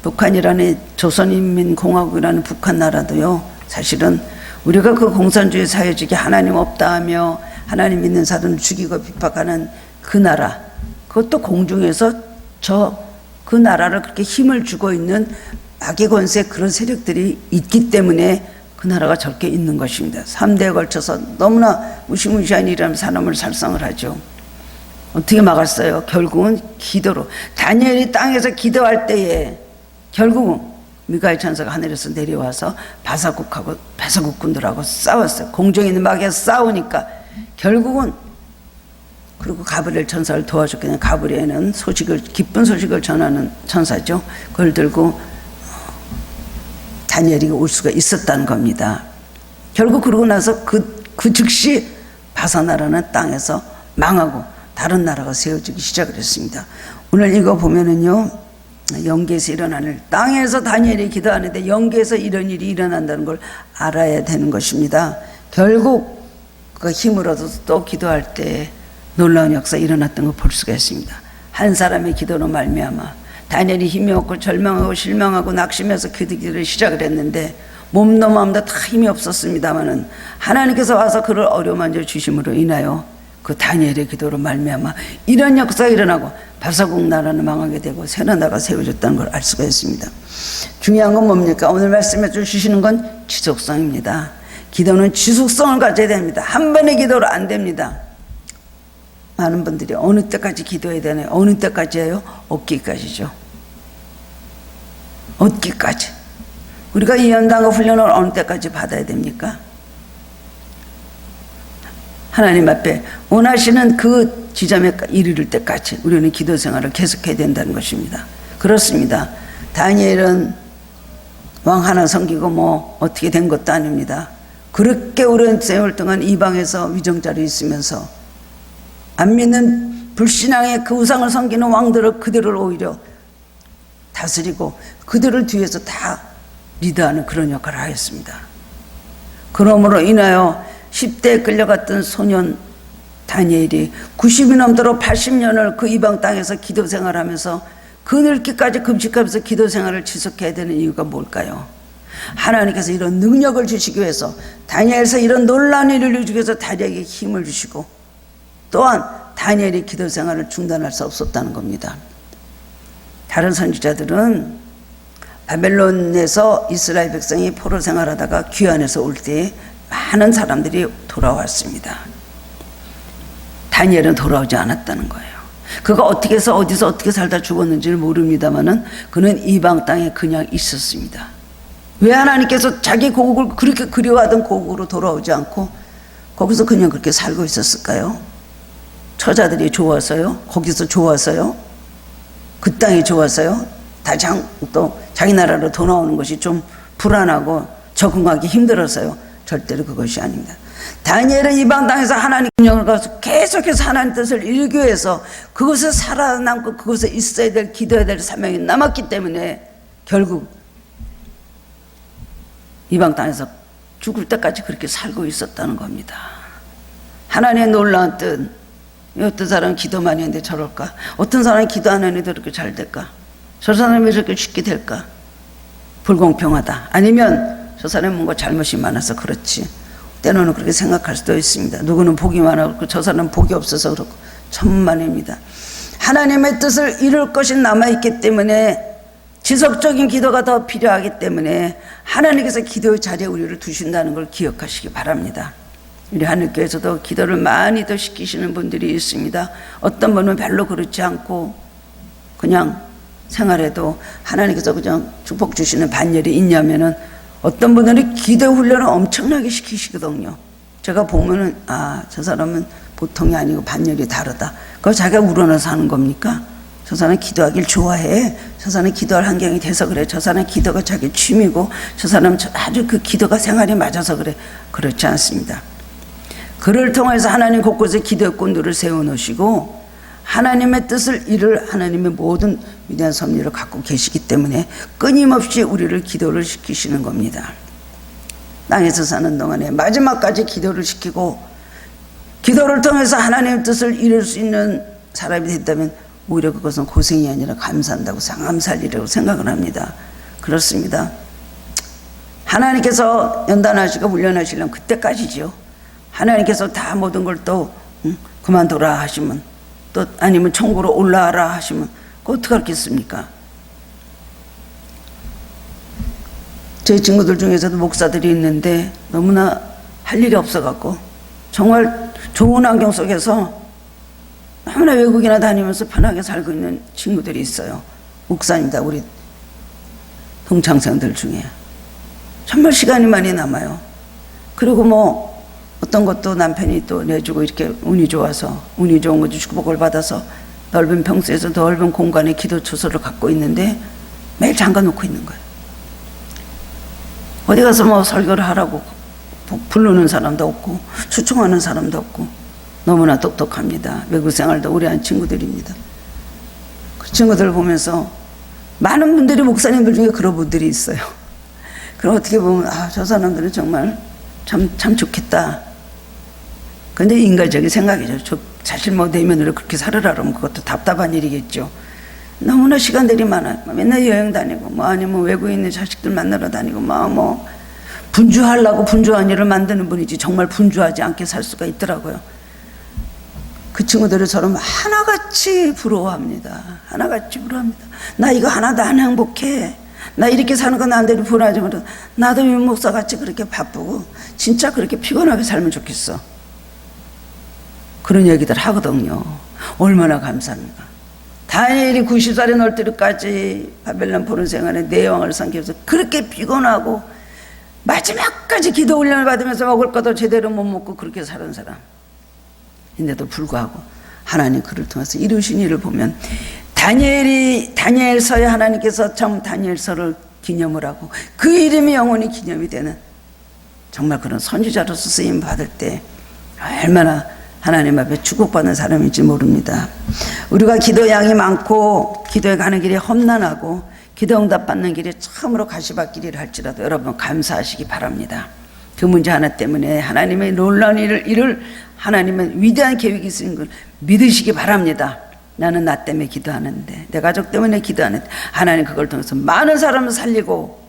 북한이라는 조선인민공화국이라는 북한 나라도요, 사실은 우리가 그 공산주의 사회주의 하나님 없다 하며 하나님 믿는 사람을 죽이고 핍박하는 그 나라, 그것도 공중에서 그 나라를 그렇게 힘을 주고 있는 악의 권세, 그런 세력들이 있기 때문에 그 나라가 저렇게 있는 것입니다. 3대에 걸쳐서 너무나 무시무시한 일이라는 사람을 살상을 하죠. 어떻게 막았어요? 결국은 기도로. 다니엘이 땅에서 기도할 때에 결국은 미가엘 천사가 하늘에서 내려와서 바사국하고 바사국군들하고 싸웠어요. 공중에 있는 마귀가 싸우니까 결국은, 그리고 가브리엘 천사를 도와줬기 때문에 가브리엘은 기쁜 소식을 전하는 천사죠. 그걸 들고 다니엘이 올 수가 있었다는 겁니다. 결국 그러고 나서 그 즉시 바사나라는 땅에서 망하고 다른 나라가 세워지기 시작을 했습니다. 오늘 이거 보면은요, 영계에서 일어나는, 땅에서 다니엘이 기도하는데 영계에서 이런 일이 일어난다는 걸 알아야 되는 것입니다. 결국 그 힘을 얻어서 또 기도할 때 놀라운 역사가 일어났던 걸 볼 수가 있습니다. 한 사람의 기도로 말미암아 다니엘이 힘이 없고 절망하고 실망하고 낙심해서 기도를 시작을 했는데 몸도 마음도 다 힘이 없었습니다마는 하나님께서 와서 그를 어루만져 주심으로 인하여 그 다니엘의 기도로 말미암아 이런 역사가 일어나고 바사국 나라는 망하게 되고 새 나라가 세워졌다는 걸 알 수가 있습니다. 중요한 건 뭡니까? 오늘 말씀해 주시는 건 지속성입니다. 기도는 지속성을 가져야 됩니다. 한 번의 기도로 안 됩니다. 많은 분들이 어느 때까지 기도해야 되나요? 어느 때까지예요? 얻기까지죠. 얻기까지. 우리가 이 연단과 훈련을 어느 때까지 받아야 됩니까? 하나님 앞에 원하시는 그 지점에 이르를 때까지 우리는 기도 생활을 계속해야 된다는 것입니다. 그렇습니다. 다니엘은 왕 하나 섬기고 뭐 어떻게 된 것도 아닙니다. 그렇게 오랜 세월 동안 이방에서 위정자로 있으면서 안 믿는 불신앙의 그 우상을 섬기는 왕들을 그들을 오히려 다스리고 그들을 뒤에서 다 리드하는 그런 역할을 하였습니다. 그러므로 인하여 10대에 끌려갔던 소년 다니엘이 90이 넘도록 80년을 그 이방 땅에서 기도 생활하면서 그늘기까지 금식하면서 기도 생활을 지속해야 되는 이유가 뭘까요? 하나님께서 이런 능력을 주시기 위해서, 다니엘에서 이런 놀라운 일을 이루기 위해서 다니엘에게 힘을 주시고, 또한 다니엘의 기도 생활을 중단할 수 없었다는 겁니다. 다른 선지자들은 바벨론에서 이스라엘 백성이 포로 생활하다가 귀환해서 올 때 많은 사람들이 돌아왔습니다. 다니엘은 돌아오지 않았다는 거예요. 그가 어떻게 해서 어디서 어떻게 살다 죽었는지는 모릅니다만은 그는 이방 땅에 그냥 있었습니다. 왜 하나님께서 자기 고국을 그렇게 그리워하던 고국으로 돌아오지 않고 거기서 그냥 그렇게 살고 있었을까요? 처자들이 좋아서요? 거기서 좋아서요? 그 땅이 좋아서요? 또 자기 나라로 돌아오는 것이 좀 불안하고 적응하기 힘들어서요? 절대로 그것이 아닙니다. 다니엘은 이방 땅에서 하나님 영을 가서 계속해서 하나님 뜻을 이루기 위해서 그곳에 살아남고 그곳에 있어야 될, 기도해야 될 사명이 남았기 때문에 결국 이방 땅에서 죽을 때까지 그렇게 살고 있었다는 겁니다. 하나님의 놀라운 뜻. 어떤 사람은 기도 많이 했는데 저럴까? 어떤 사람이 기도 안 했는데 이렇게 잘 될까? 저 사람이 이렇게 쉽게 될까? 불공평하다. 아니면 저 사람이 뭔가 잘못이 많아서 그렇지. 때로는 그렇게 생각할 수도 있습니다. 누구는 복이 많았고 저 사람은 복이 없어서 그렇고 천만입니다. 하나님의 뜻을 이룰 것이 남아있기 때문에 지속적인 기도가 더 필요하기 때문에 하나님께서 기도의 자리에 우리를 두신다는 걸 기억하시기 바랍니다. 우리 하늘교회에서도 기도를 많이 더 시키시는 분들이 있습니다. 어떤 분은 별로 그렇지 않고 그냥 생활에도 하나님께서 그냥 축복 주시는 반열이 있냐면은 어떤 분들은 기도 훈련을 엄청나게 시키시거든요. 제가 보면은 저 사람은 보통이 아니고 반열이 다르다. 그거 자기가 우러나서 하는 겁니까? 저 사람 기도하길 좋아해. 저 사람 기도할 환경이 돼서 그래. 저 사람 기도가 자기 취미고 저 사람 아주 그 기도가 생활에 맞아서 그래. 그렇지 않습니다. 그를 통해서 하나님 곳곳에 기도의 꾼들을 세워놓으시고 하나님의 뜻을 이룰 하나님의 모든 위대한 섭리를 갖고 계시기 때문에 끊임없이 우리를 기도를 시키시는 겁니다. 땅에서 사는 동안에 마지막까지 기도를 시키고 기도를 통해서 하나님의 뜻을 이룰 수 있는 사람이 됐다면 오히려 그것은 고생이 아니라 감사한다고 감사할 일이라고 생각을 합니다. 그렇습니다. 하나님께서 연단하시고 훈련하시려면 그때까지죠. 하나님께서 다 모든 걸 또 그만둬라 하시면 또 아니면 천국으로 올라와라 하시면 그거 어떻게 하겠습니까? 저희 친구들 중에서도 목사들이 있는데 너무나 할 일이 없어갖고 정말 좋은 환경 속에서 너무나 외국이나 다니면서 편하게 살고 있는 친구들이 있어요. 목사입니다. 우리 동창생들 중에. 정말 시간이 많이 남아요. 그리고 뭐 어떤 것도 남편이 또 내주고 이렇게 운이 좋아서, 운이 좋은 거지 축복을 받아서 넓은 평수에서 넓은 공간에 기도 초소를 갖고 있는데 매일 잠가 놓고 있는 거예요. 어디 가서 뭐 설교를 하라고 부르는 사람도 없고 추청하는 사람도 없고 너무나 똑똑합니다. 외국 생활도 오래 한 친구들입니다. 그 친구들을 보면서 많은 분들이, 목사님들 중에 그런 분들이 있어요. 그럼 어떻게 보면 저 사람들은 정말 참 좋겠다. 근데 인간적인 생각이죠. 사실 뭐 내면으로 그렇게 살으라 그러면 그것도 답답한 일이겠죠. 너무나 시간들이 많아요. 맨날 여행 다니고 뭐 아니면 외국에 있는 자식들 만나러 다니고 뭐 분주하려고 분주한 일을 만드는 분이지 정말 분주하지 않게 살 수가 있더라고요. 그 친구들을 저는 하나같이 부러워합니다. 하나같이 부러워합니다. 나 이거 하나도 안 행복해. 나 이렇게 사는 건 남들이 불안하지 못해. 나도 유 목사같이 그렇게 바쁘고 진짜 그렇게 피곤하게 살면 좋겠어. 그런 얘기들 하거든요. 얼마나 감사합니까. 다니엘이 90살에 널 때까지 바벨론 보는 생활에 내왕을 삼켜서 그렇게 피곤하고 마지막까지 기도 훈련을 받으면서 먹을 것도 제대로 못 먹고 그렇게 사는 사람. 인데도 불구하고 하나님 그를 통해서 이루신 일을 보면 다니엘서에 하나님께서 참 다니엘서를 기념을 하고 그 이름이 영원히 기념이 되는 정말 그런 선지자로서 쓰임 받을 때 얼마나 하나님 앞에 축복받는 사람인지 모릅니다. 우리가 기도 양이 많고 기도에 가는 길이 험난하고 기도 응답 받는 길이 참으로 가시밭길이라 할지라도 여러분 감사하시기 바랍니다. 그 문제 하나 때문에 하나님의 놀라운 일을 하나님은 위대한 계획이 있으신 걸 믿으시기 바랍니다. 나는 나 때문에 기도하는데, 내 가족 때문에 기도하는데 하나님 그걸 통해서 많은 사람을 살리고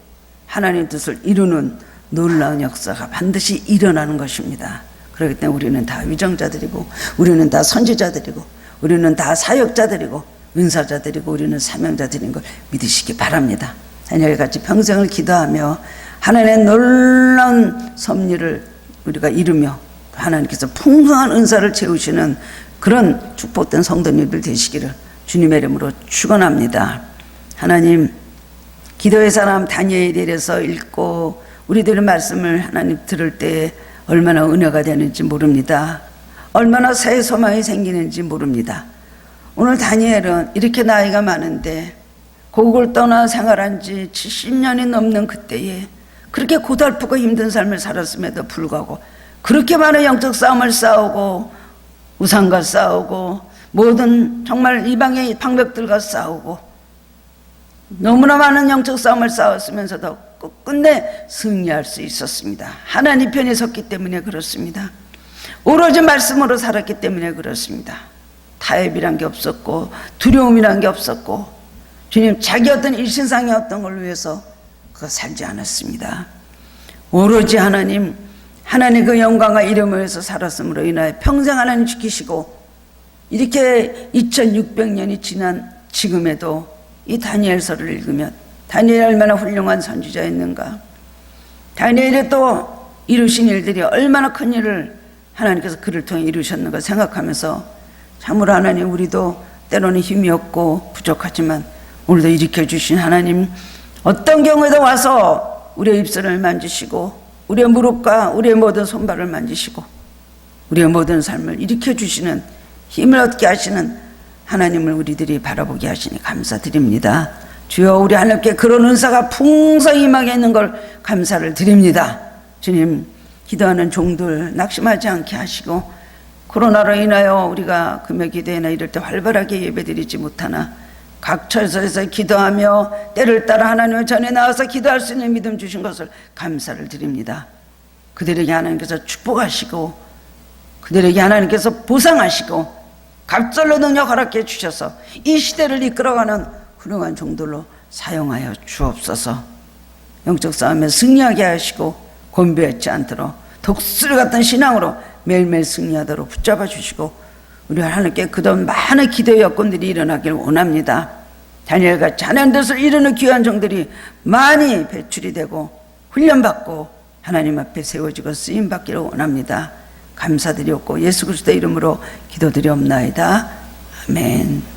하나님 뜻을 이루는 놀라운 역사가 반드시 일어나는 것입니다. 그렇기 때문에 우리는 다 위정자들이고 우리는 다 선지자들이고 우리는 다 사역자들이고 은사자들이고 우리는 사명자들인 걸 믿으시기 바랍니다. 다니엘같이 평생을 기도하며 하나님의 놀라운 섭리를 우리가 이루며 하나님께서 풍성한 은사를 채우시는 그런 축복된 성도님들 되시기를 주님의 이름으로 축원합니다. 하나님, 기도의 사람 다니엘에 대해서 읽고 우리들의 말씀을 하나님 들을 때 얼마나 은혜가 되는지 모릅니다. 얼마나 새 소망이 생기는지 모릅니다. 오늘 다니엘은 이렇게 나이가 많은데 고국을 떠나 생활한 지 70년이 넘는 그때에 그렇게 고달프고 힘든 삶을 살았음에도 불구하고 그렇게 많은 영적 싸움을 싸우고 우상과 싸우고 모든 정말 이방의 방백들과 싸우고 너무나 많은 영적 싸움을 싸웠으면서도 끝끝내 승리할 수 있었습니다. 하나님 편에 섰기 때문에 그렇습니다. 오로지 말씀으로 살았기 때문에 그렇습니다. 타협이란 게 없었고 두려움이란 게 없었고 주님 자기 어떤 일신상의 어떤 걸 위해서 그거 살지 않았습니다. 오로지 하나님 그 영광과 이름을 위해서 살았음으로 인하여 평생 하나님 지키시고 이렇게 2600년이 지난 지금에도 이 다니엘서를 읽으면 다니엘이 얼마나 훌륭한 선지자였는가, 다니엘이 또 이루신 일들이 얼마나 큰 일을 하나님께서 그를 통해 이루셨는가 생각하면서 참으로 하나님 우리도 때로는 힘이 없고 부족하지만 오늘도 일으켜 주신 하나님 어떤 경우에도 와서 우리의 입술을 만지시고 우리의 무릎과 우리의 모든 손발을 만지시고 우리의 모든 삶을 일으켜 주시는 힘을 얻게 하시는 하나님을 우리들이 바라보게 하시니 감사드립니다. 주여 우리 하나님께 그런 은사가 풍성히 임하게 있는 걸 감사를 드립니다. 주님 기도하는 종들 낙심하지 않게 하시고 코로나로 인하여 우리가 금요 기도회나 이럴 때 활발하게 예배드리지 못하나 각 처소에서 기도하며 때를 따라 하나님의 전에 나와서 기도할 수 있는 믿음 주신 것을 감사를 드립니다. 그들에게 하나님께서 축복하시고 그들에게 하나님께서 보상하시고 갑절로 능력 허락해 주셔서 이 시대를 이끌어가는 훌륭한 종들로 사용하여 주옵소서. 영적 싸움에 승리하게 하시고 곤배하지 않도록 독수리 같은 신앙으로 매일매일 승리하도록 붙잡아 주시고 우리 하나님께 그동안 많은 기도의 여건들이 일어나길 원합니다. 다니엘같이 하나님 뜻을 이루는 귀한 종들이 많이 배출이 되고 훈련받고 하나님 앞에 세워지고 쓰임받기를 원합니다. 감사드렸고 예수 그리스도의 이름으로 기도드리옵나이다. 아멘.